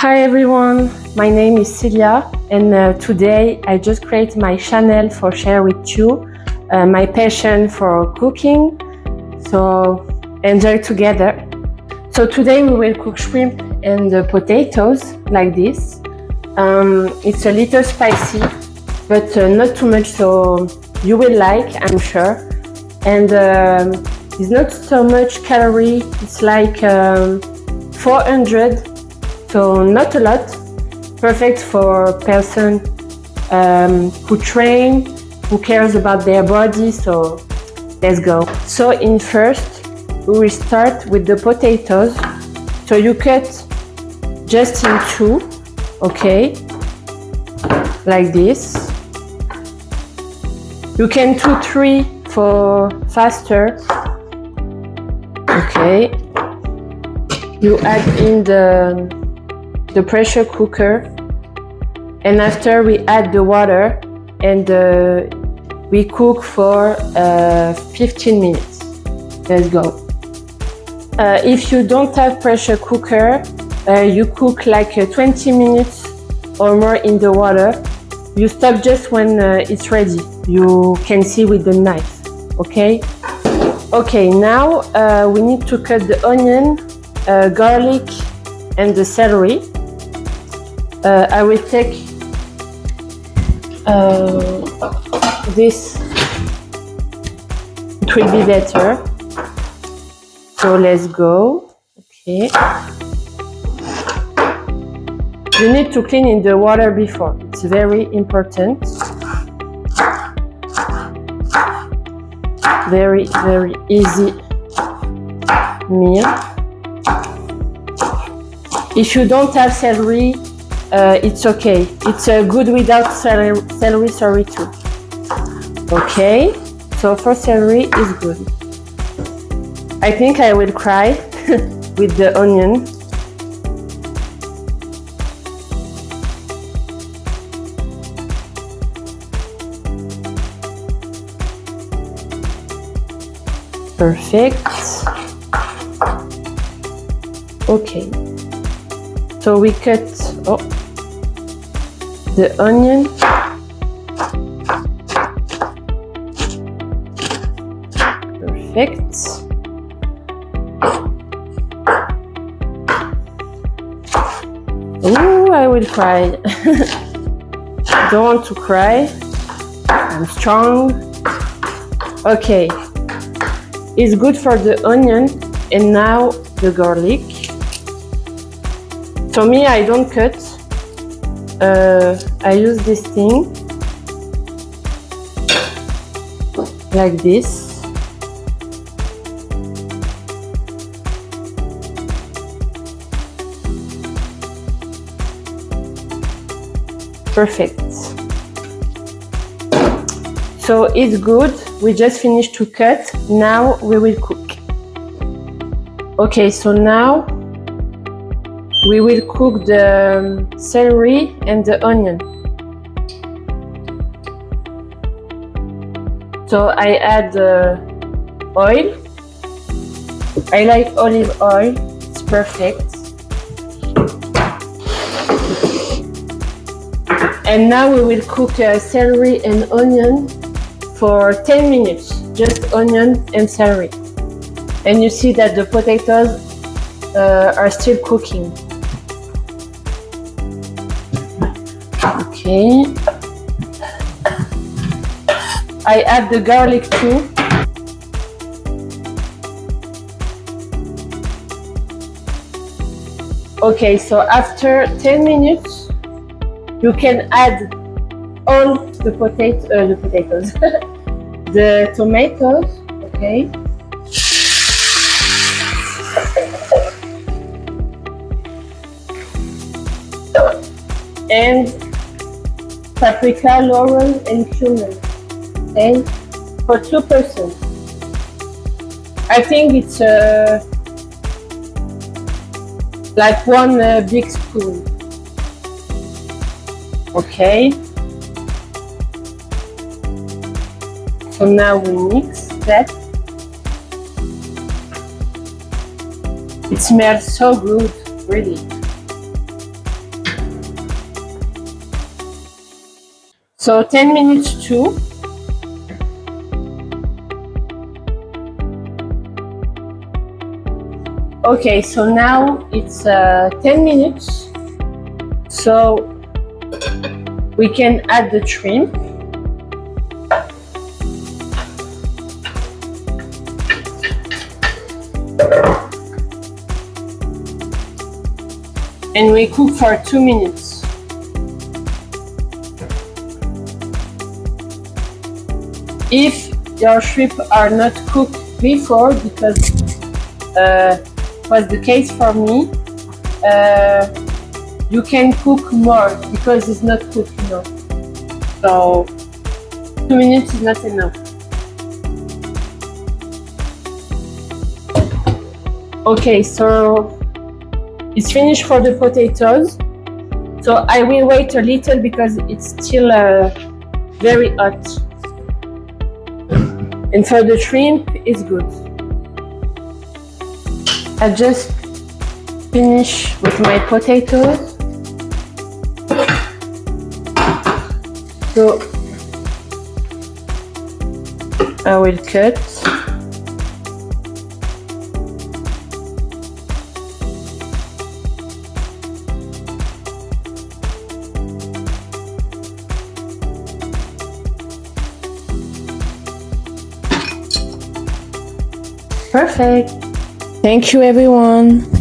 Hi everyone, my name is Celia and today I just create my channel for share with you my passion for cooking, so enjoy together. So today we will cook shrimp and potatoes like this. It's a little spicy but not too much, so you will like, I'm sure. And it's not so much calorie, it's like 400, so not a lot. Perfect for a person who train, who cares about their body. So let's go. So in first we will start with the potatoes. So you cut just in two, okay, like this. You can do three for faster. Okay, you add in the pressure cooker, and after we add the water and we cook for 15 minutes. Let's go. If you don't have pressure cooker, you cook like 20 minutes or more in the water. You stop just when it's ready. You can see with the knife, okay? Okay, now we need to cut the onion, garlic and the celery. I will take this, it will be better. So let's go. Okay. You need to clean in the water before, it's very important. Very easy meal. If you don't have celery, it's okay. It's good without celery too. Okay, so for celery is good. I think I will cry with the onion. Perfect. Okay. So we cut the onion. Perfect. Ooh, I will cry. Don't want to cry. I'm strong. Okay. It's good for the onion, and now the garlic. For me, I don't cut. I use this thing like this. Perfect. So it's good. We just finished to cut. Now we will cook. Okay, so now we will cook the celery and the onion. So I add oil. I like olive oil, it's perfect. And now we will cook celery and onion for 10 minutes, just onion and celery. And you see that the potatoes are still cooking. Okay. I add the garlic too. Okay, so after 10 minutes, you can add all the potatoes, the tomatoes, okay. And paprika, laurel, and cumin. Okay, for 2 persons. I think it's like 1 big spoon. Okay. So now we mix that. It smells so good, really. So 10 minutes too. Okay, so now it's 10 minutes. So we can add the shrimp. And we cook for 2 minutes. If your shrimp are not cooked before, because was the case for me, you can cook more because it's not cooked enough. So 2 minutes is not enough. Okay, so it's finished for the potatoes. So I will wait a little because it's still very hot. And for the shrimp, it's good. I just finished with my potatoes. So I will cut. Perfect. Thank you, everyone.